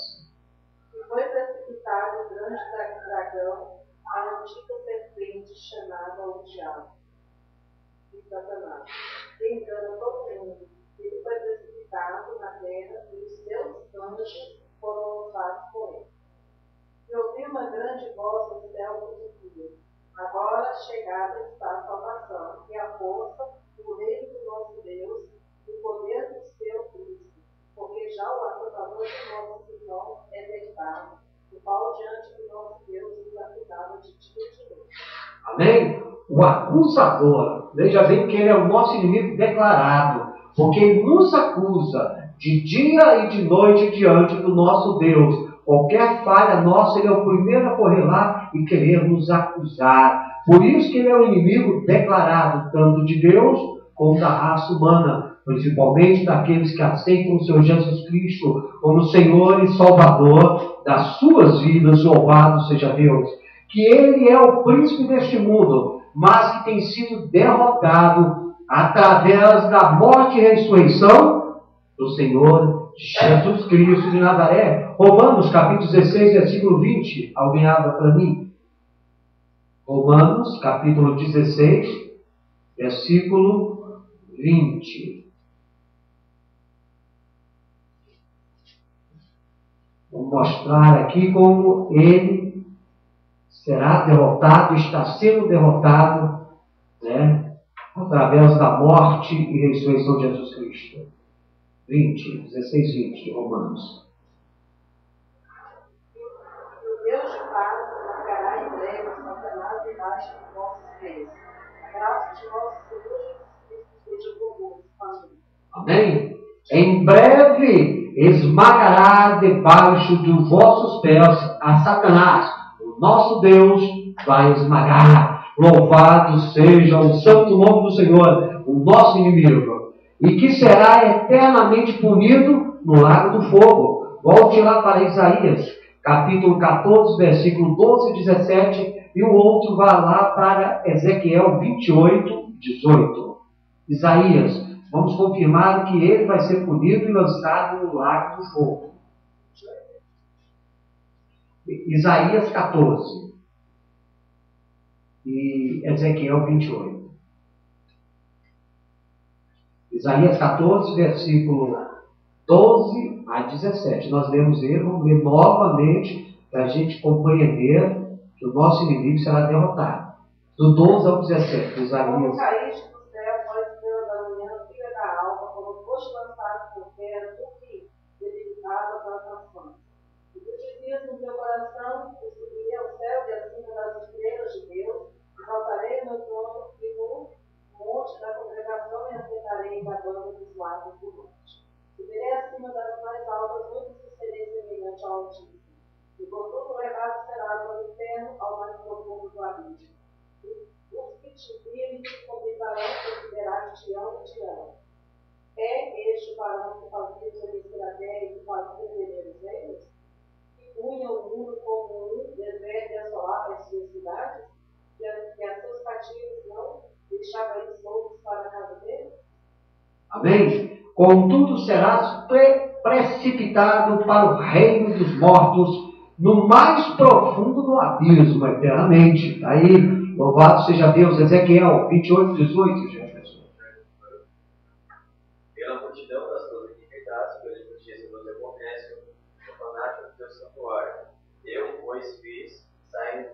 E foi precipitado o grande dragão, a antiga serpente chamada o diabo e Satanás, que engana todo mundo. Ele foi precipitado na terra e os seus anjos foram lançados com ele. E ouvi uma grande voz do céu que dizia: agora chegada está a salvação, e a força, o reino do nosso Deus, e o poder do seu Cristo, porque já o acusador de nossos irmãos é deitado, o qual diante do nosso Deus nos acusava de dia e de noite. Amém? O acusador, veja bem que ele é o nosso inimigo declarado, porque ele nos acusa de dia e de noite diante do nosso Deus. Qualquer falha nossa, ele é o primeiro a correr lá e querer nos acusar. Por isso que ele é o inimigo declarado, tanto de Deus como da raça humana, principalmente daqueles que aceitam o Senhor Jesus Cristo como Senhor e Salvador das suas vidas. Louvado seja Deus. Que ele é o príncipe deste mundo. mas que tem sido derrotado através da morte e ressurreição do Senhor Jesus Cristo de Nazaré. Romanos capítulo 16, versículo 20. Alguém abra para mim? Romanos capítulo 16, versículo 20. Vou mostrar aqui como ele será derrotado, está sendo derrotado, né, através da morte e ressurreição de Jesus Cristo. 16, 20 de Romanos. O Deus de paz esmagará em breve Satanás debaixo dos nossos pés. A graça de nosso Senhor Jesus Cristo seja convosco. Amém. Amém? Em breve esmagará debaixo dos vossos pés a Satanás. O nosso Deus vai esmagar. Louvado seja o santo nome do Senhor, o nosso inimigo. E que será eternamente punido no lago do fogo. Volte lá para Isaías, capítulo 14, versículo 12 e 17. E o outro vai lá para Ezequiel 28, 18. Isaías. Vamos confirmar que ele vai ser punido e lançado no lago do fogo. Isaías 14 e Ezequiel 28. Isaías 14, versículo 12 a 17. Nós lemos ele, vamos ler novamente para a gente compreender que o nosso inimigo será derrotado. Do 12 ao 17, Isaías. No meu coração, eu subirei ao céu e acima das estrelas de Deus, exaltarei o meu trono e no monte da congregação me assentarei na banda dos lados do monte. Subirei acima das mais altas nuvens e serei semelhante ao Altíssimo. E por tudo levado será do inferno ao mais profundo do abismo. Os que te virem te convidarão a considerar-te amo e te amo. É este o varão que fazia os homens da terra e que fazia temer os reinos? Punha o mundo como um deserto e assolava as suas cidades, e as suas cativos não deixava eles soltos para a casa deles? Amém? Contudo serás precipitado para o reino dos mortos, no mais profundo do abismo, eternamente. Aí, louvado seja Deus. Ezequiel 28, 18, Jefferson. Pela multidão das tuas iniquidades, pela injustiça do teu comércio, fanático do teu santuário. Eu, pois fiz sair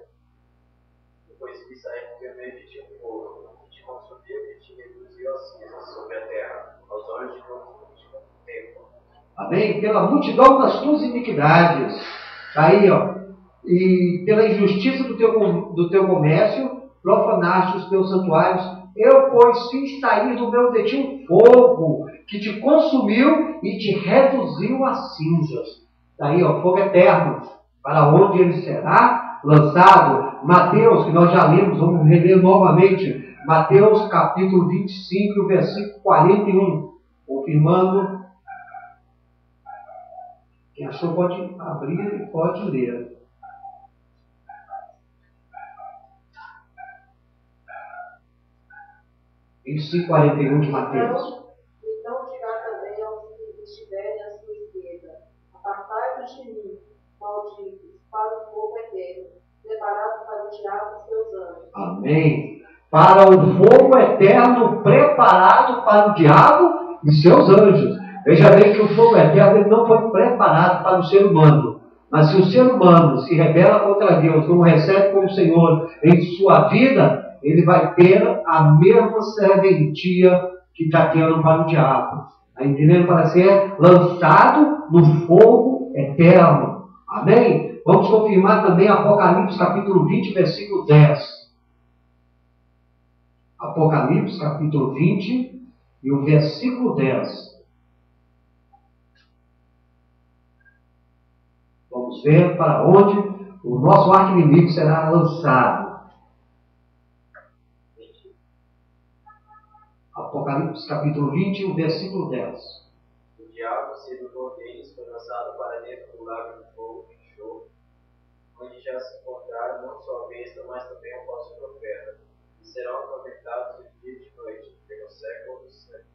do teu meio de ti um fogo, que te consumiu e te reduziu a cinzas sobre a terra, aos olhos de todos os que te contemplam. Amém? Pela multidão das tuas iniquidades. Está aí, ó. E pela injustiça do teu comércio, profanaste os teus santuários. Eu, pois, fiz sair do meu de ti um fogo, que te consumiu e te reduziu a cinzas. Daí, ó, fogo eterno, para onde ele será lançado. Mateus, que nós já lemos, vamos reler novamente. Mateus capítulo 25, versículo 41. Confirmando. Quem achou pode abrir e pode ler. Versículo 41 de Mateus. Então dirá também aos que estiverem à sua esquerda: apartai-vos de mim, malditos, para o fogo eterno, preparado para o diabo e seus anjos. Amém. Para o fogo eterno preparado para o diabo e seus anjos. Veja bem que o fogo eterno ele não foi preparado para o ser humano. Mas se o ser humano se rebela contra Deus, não recebe como Senhor em sua vida, ele vai ter a mesma serventia que está tendo para o diabo. Está entendendo? Para ser lançado no fogo eterno. Amém? Vamos confirmar também Apocalipse capítulo 20, versículo 10. Apocalipse capítulo 20 e o versículo 10. Vamos ver para onde o nosso arqui-inimigo será lançado. Apocalipse capítulo 20, o versículo 10. O diabo, sedutor deles, foi lançado para dentro do lago de fogo e enxofre, onde já se encontraram não só a besta, mas também o falso profeta, e serão atormentados de dia e de noite, pelo século dos séculos.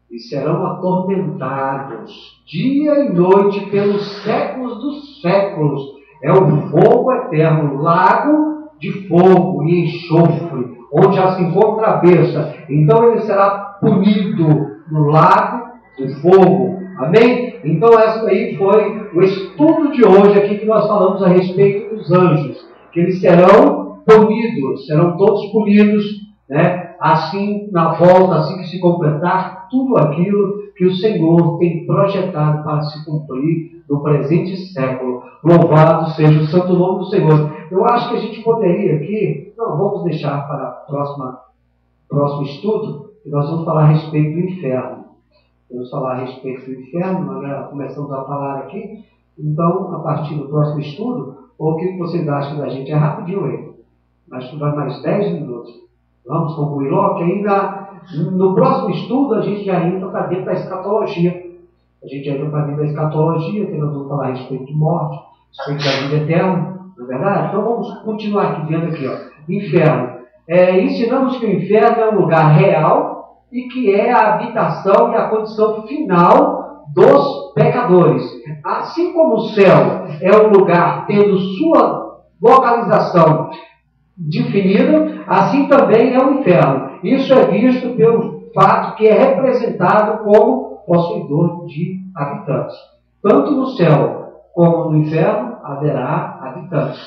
E serão atormentados dia e noite pelos séculos dos séculos. É o fogo eterno, lago de fogo e enxofre, onde já se encontra a besta. Então ele será punido no lago do fogo. Amém? Então essa aí foi o estudo de hoje aqui que nós falamos a respeito dos anjos. Que eles serão punidos, serão todos punidos, né? Assim, na volta, assim que se completar tudo aquilo que o Senhor tem projetado para se cumprir no presente século. Louvado seja o santo nome do Senhor. Eu acho que a gente poderia aqui, não, vamos deixar para o próximo estudo, que nós vamos falar a respeito do inferno. Vamos falar a respeito do inferno, nós já começamos a falar aqui. Então, a partir do próximo estudo, o que vocês acham da gente? É rapidinho aí. Acho que vai mais 10 minutos. Vamos concluir logo, que ainda no próximo estudo a gente já entra para dentro da escatologia. A gente já entra para dentro da escatologia, que nós vamos falar a respeito de morte, a respeito da vida eterna, não é verdade? Então vamos continuar aqui vendo aqui, ó. Inferno. Ensinamos que o inferno é um lugar real e que é a habitação e a condição final dos pecadores. Assim como o céu é um lugar tendo sua localização definida, assim também é o inferno. Isso é visto pelo fato que é representado como possuidor de habitantes. Tanto no céu como no inferno haverá habitantes.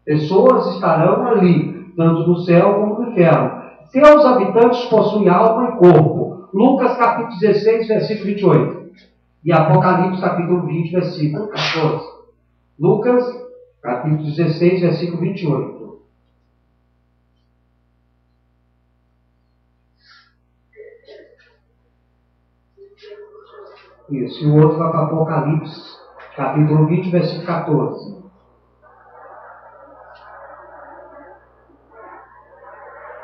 Pessoas estarão ali, tanto no céu como no inferno. Seus habitantes possuem alma e corpo. Lucas capítulo 16, versículo 28. E Apocalipse capítulo 20, versículo 14. Lucas capítulo 16, versículo 28. Isso, e o outro vai para Apocalipse, capítulo 20, versículo 14.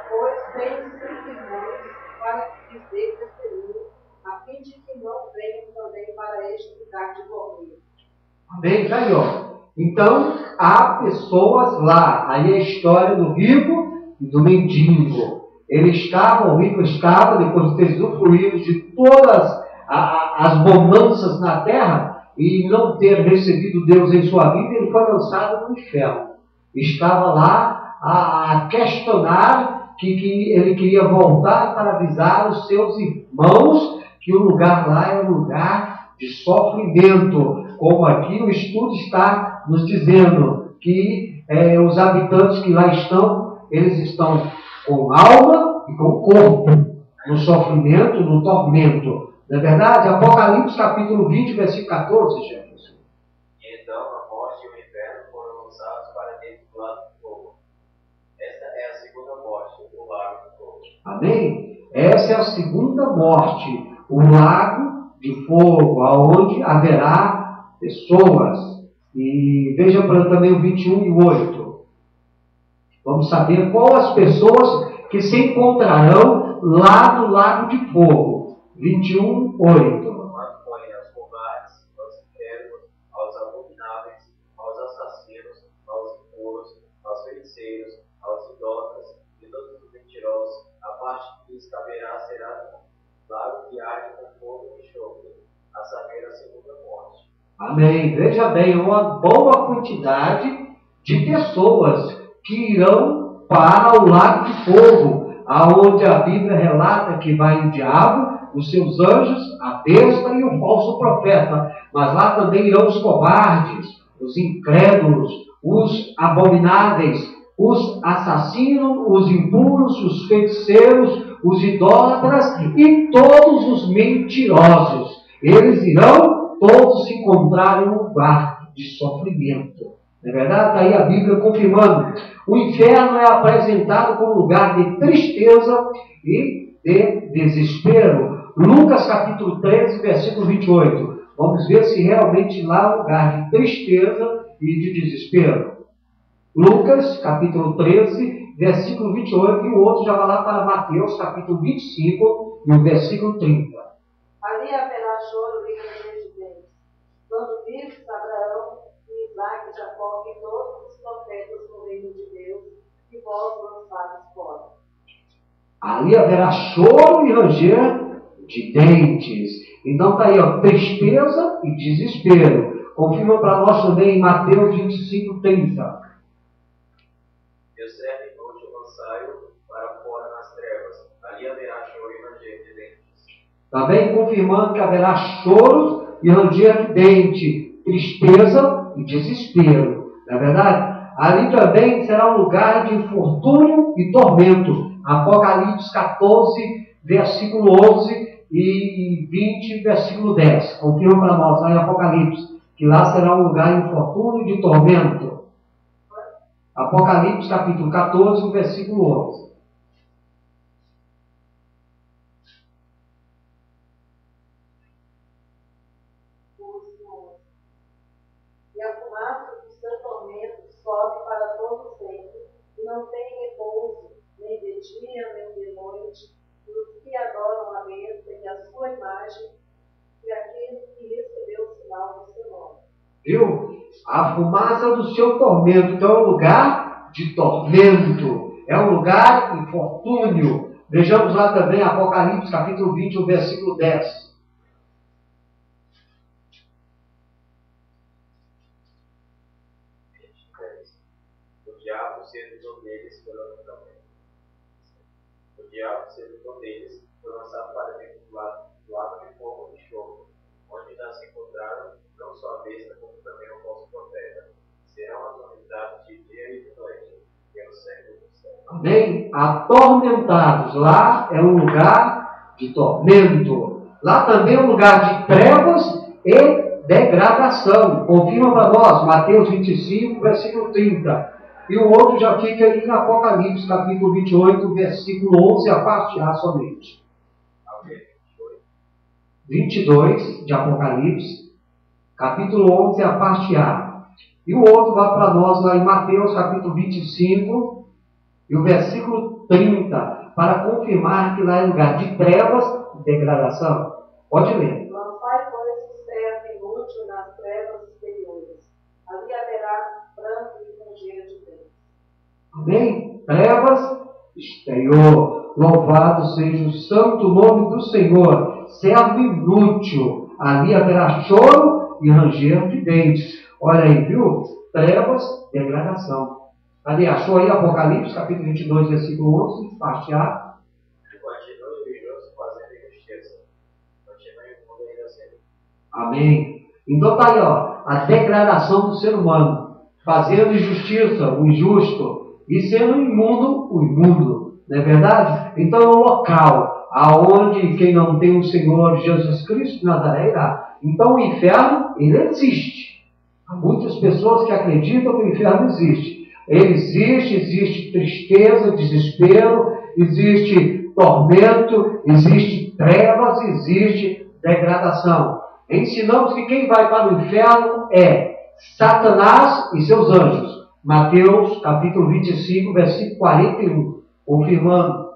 Pois vem servidores para que lhes dê testemunho, a fim de que não venham também para este lugar de dormir. Amém? Tá aí, ó. Então, há pessoas lá. Aí é a história do rico e do mendigo. O rico estava, depois de ter usufruído de todas as bonanças na terra e não ter recebido Deus em sua vida, ele foi lançado no inferno. Estava lá a questionar que ele queria voltar para avisar os seus irmãos que o lugar lá é um lugar de sofrimento, como aqui o estudo está nos dizendo, que os habitantes que lá estão, eles estão com alma e com corpo, no sofrimento, no tormento. Não é verdade? Apocalipse capítulo 20, versículo 14, Jefferson. E então a morte e o inferno foram lançados para dentro do lago de fogo. Esta é a segunda morte, o lago de fogo. Amém? Essa é a segunda morte, o lago de fogo, aonde haverá pessoas. E veja também o 21 e o 8. Vamos saber qual as pessoas que se encontrarão lá no lago de fogo. 21, 8. Mas põe aos covardes, aos incrédulos, aos abomináveis, aos assassinos, aos impuros, aos feiticeiros, aos idólatras e todos os mentirosos. A parte que lhes caberá será lago que arde com fogo e enxofre, a saber, a segunda morte. Amém. Veja bem, uma boa quantidade de pessoas que irão para o lago de fogo, aonde a Bíblia relata que vai o diabo, os seus anjos, a besta e o falso profeta. Mas lá também irão os covardes, os incrédulos, os abomináveis, os assassinos, os impuros, os feiticeiros, os idólatras e todos os mentirosos. Eles irão todos se encontrar em um lugar de sofrimento. Não é verdade? Está aí a Bíblia confirmando. O inferno é apresentado como lugar de tristeza e de desespero. Lucas capítulo 13, versículo 28. Vamos ver se realmente lá é um lugar de tristeza e de desespero. Lucas capítulo 13, versículo 28. E o outro já vai lá para Mateus capítulo 25 e o versículo 30. Ali haverá choro e ranger de dentes, quando vires Abraão, Isaac, Jacó e todos os profetas no reino de Deus, e vós lançados fora. Ali haverá choro e ranger de dentes. Então está aí, ó, tristeza e desespero. Confirma para nós também em Mateus 25:30. Eu servo inútil lançai-o para fora nas trevas. Ali haverá choro e ranger de dentes. Também confirmando que haverá choros e ranger de dente, tristeza e desespero. Não é verdade? Ali também será um lugar de infortúnio e tormento. Apocalipse 14, versículo 11 e 20, versículo 10. Confirma para nós lá em Apocalipse, que lá será um lugar de infortúnio e de tormento. Apocalipse capítulo 14, versículo 11. E a fumaça do seu tormento sobe para todo sempre, e não tem repouso, nem de dia, nem de noite, dos que adoram a besta e a sua imagem, e aquele que recebeu o sinal do seu nome. Viu? A fumaça do seu tormento. Então é um lugar de tormento. É um lugar de infortúnio. Vejamos lá também Apocalipse capítulo 20, o versículo 10. O diabo sedutor deles foi lançado. O diabo sedutor deles foi lançado para dentro do lago de fogo e enxofre, onde já se encontraram não só a besta, como também o falso profeta. Serão atormentados de dia e de noite, pelo século dos séculos. Amém? Atormentados. Lá é um lugar de tormento. Lá também é um lugar de trevas e degradação. Confirma para nós, Mateus 25, versículo 30. E o outro já fica aí em Apocalipse, capítulo 28, versículo 11, a parte A somente. 22 de Apocalipse, capítulo 11, a parte A. E o outro vai para nós lá em Mateus, capítulo 25, e o versículo 30, para confirmar que lá é lugar de trevas e degradação. Pode ler. Lançai, pois, o servo inútil nas trevas exteriores. Ali haverá pranto e ranger de dentes. Amém? Trevas exterior. Louvado seja o santo nome do Senhor. Servo inútil. Ali haverá choro e ranger de dentes. Olha aí, viu? Trevas, degradação. Ali, achou aí Apocalipse, capítulo 22, versículo 11, parte A. Continue o injusto fazendo injustiça. Continue o mundo ainda sendo. Amém. Então está aí, ó, a degradação do ser humano. Fazendo injustiça, o injusto. E sendo imundo, o imundo. Não é verdade? Então é um local aonde quem não tem o Senhor Jesus Cristo de Nazaré irá. Então o inferno, ele existe. Há muitas pessoas que acreditam que o inferno existe. Ele existe, existe tristeza, desespero, existe tormento, existe trevas, existe degradação. Ensinamos que quem vai para o inferno é Satanás e seus anjos. Mateus, capítulo 25, versículo 41. Confirmando.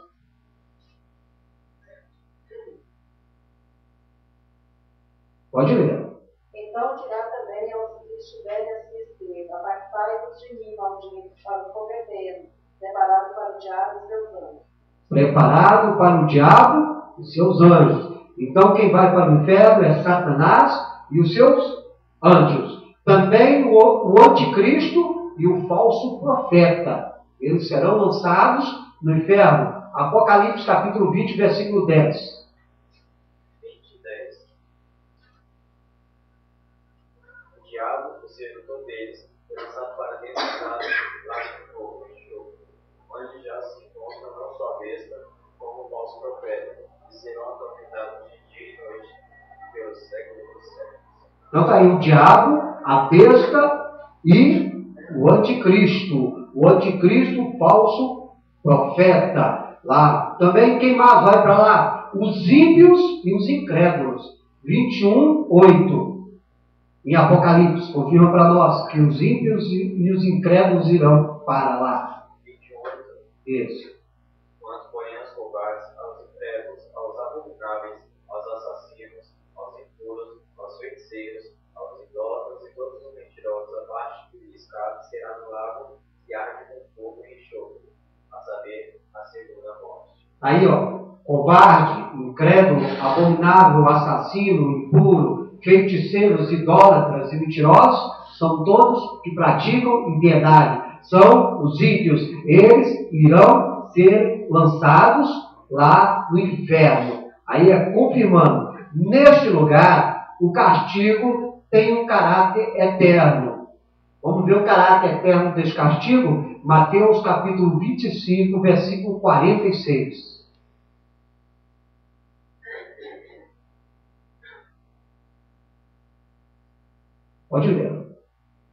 Pode ler. Então dirá também aos que estiverem à sua esquerda: apartai-vos de mim, malditos, para o fogo eterno, preparado para o diabo e seus anjos. Preparado para o diabo e seus anjos. Então quem vai para o inferno é Satanás e os seus anjos. Também o anticristo e o falso profeta. Eles serão lançados no inferno. Apocalipse capítulo 20, versículo 10. 20:10. O diabo, o sedutor deles, foi lançado para dentro do lago de fogo e enxofre, onde já se encontra não só a besta, como o falso profeta, e serão atormentados de dia e noite pelos séculos dos séculos. Então está aí o diabo, a besta e o anticristo. O anticristo, o falso profeta. Lá. Também quem mais vai para lá? Os ímpios e os incrédulos. 21:8. Em Apocalipse, confirma para nós que os ímpios e os incrédulos irão para lá. 28. Isso. Quanto, porém, aos covardes, aos incrédulos, aos abomináveis, aos assassinos, aos impuros, aos feiticeiros, aos idólatras e todos os mentirosos, a parte que lhes cabe será no lago que arde com fogo e enxofre, a saber, a segunda morte. Aí, covarde, incrédulo, abominável, assassino, impuro, feiticeiros, idólatras e mentirosos, são todos que praticam impiedade. São os ímpios. Eles irão ser lançados lá no inferno. Aí confirmando, neste lugar, o castigo tem um caráter eterno. Vamos ver o caráter eterno desse castigo? Mateus capítulo 25, versículo 46. Pode ler.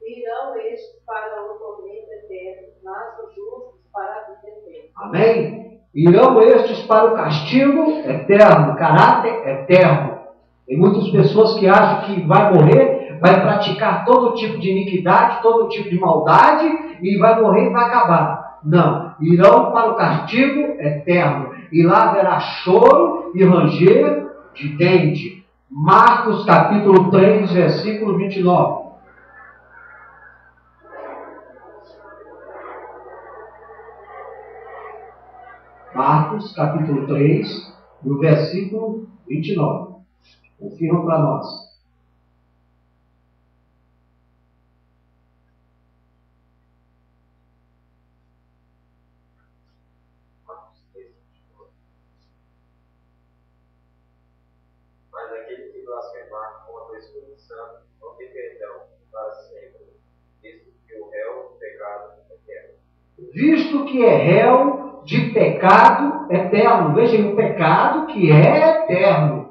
Irão estes para o tormento eterno, mas os justos para a vida eterna. Amém? Irão estes para o castigo eterno, caráter eterno. Tem muitas pessoas que acham que vai morrer, vai praticar todo tipo de iniquidade, todo tipo de maldade, e vai morrer e vai acabar. Não, irão para o castigo eterno. E lá haverá choro e ranger de dente. Marcos capítulo 3, versículo 29. Marcos capítulo 3, no versículo 29. Confirma para nós. Mas aquele que blasfemar contra o Espírito Santo não tem perdão para sempre, visto que o réu pecado eterno. Visto que é réu de pecado eterno. Vejam, o pecado que é eterno,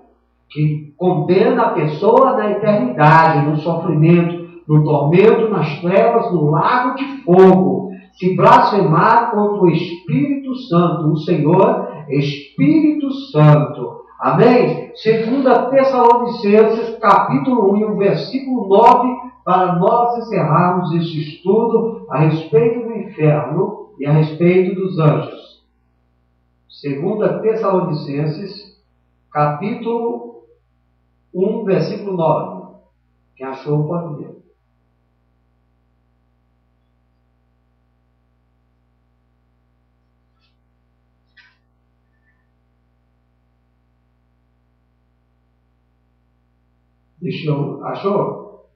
que condena a pessoa na eternidade, no sofrimento, no tormento, nas trevas, no lago de fogo. Se blasfemar contra o Espírito Santo, o Senhor, Espírito Santo. Amém? 2 Tessalonicenses, capítulo 1, versículo 9, para nós encerrarmos este estudo a respeito do inferno e a respeito dos anjos. 2 Tessalonicenses, capítulo 1, versículo 9. Quem achou pode ler. Achou?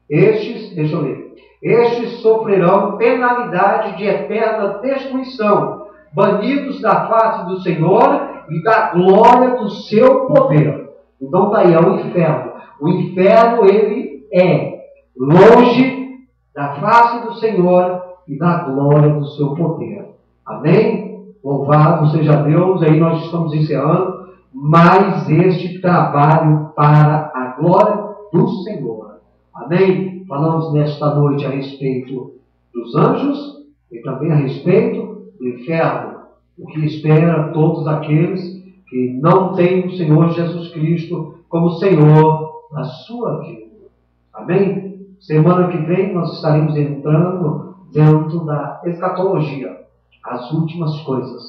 Deixa eu ler. Estes sofrerão penalidade de eterna destruição, banidos da face do Senhor e da glória do seu poder. Então está aí, é o inferno. O inferno, ele é longe da face do Senhor e da glória do seu poder. Amém? Louvado seja Deus. Aí nós estamos encerrando mais este trabalho para a glória do Senhor. Amém? Falamos nesta noite a respeito dos anjos e também a respeito do inferno. O que espera todos aqueles que não têm o Senhor Jesus Cristo como Senhor da sua vida. Amém? Semana que vem nós estaremos entrando dentro da escatologia, as últimas coisas.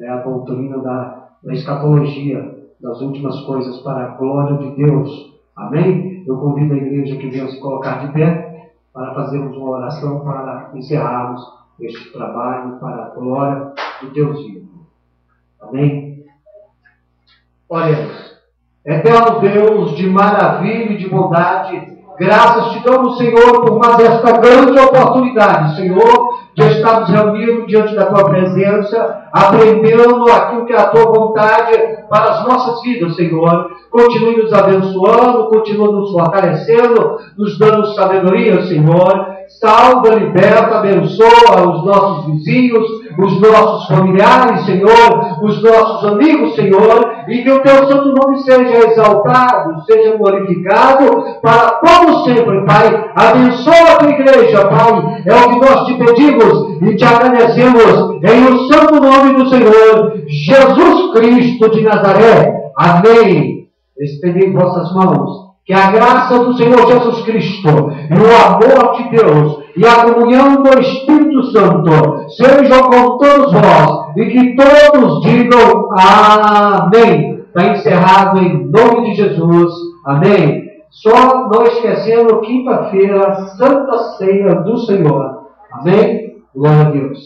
A doutrina da escatologia, das últimas coisas para a glória de Deus. Amém? Eu convido a igreja que venha se colocar de pé para fazermos uma oração para encerrarmos este trabalho para a glória do Deus vivo. Amém? Oremos. Eterno Deus de maravilha e de bondade, graças te damos, Senhor, por mais esta grande oportunidade, Senhor, de estarmos reunidos diante da Tua presença, aprendendo aquilo que é a Tua vontade para as nossas vidas, Senhor. Continue nos abençoando, continue nos fortalecendo, nos dando sabedoria, Senhor. Salva, liberta, abençoa os nossos vizinhos, os nossos familiares, Senhor, os nossos amigos, Senhor, e que o Teu santo nome seja exaltado, seja glorificado para todo sempre, Pai. Abençoa a Tua igreja, Pai, é o que nós te pedimos e te agradecemos em o santo nome do Senhor Jesus Cristo de Nazaré. Amém. Estendei vossas mãos. Que a graça do Senhor Jesus Cristo e o amor de Deus e a comunhão do Espírito Santo sejam com todos vós e que todos digam amém. Está encerrado em nome de Jesus. Amém. Só não esquecendo, quinta-feira, Santa Ceia do Senhor. Amém. Glória a Deus.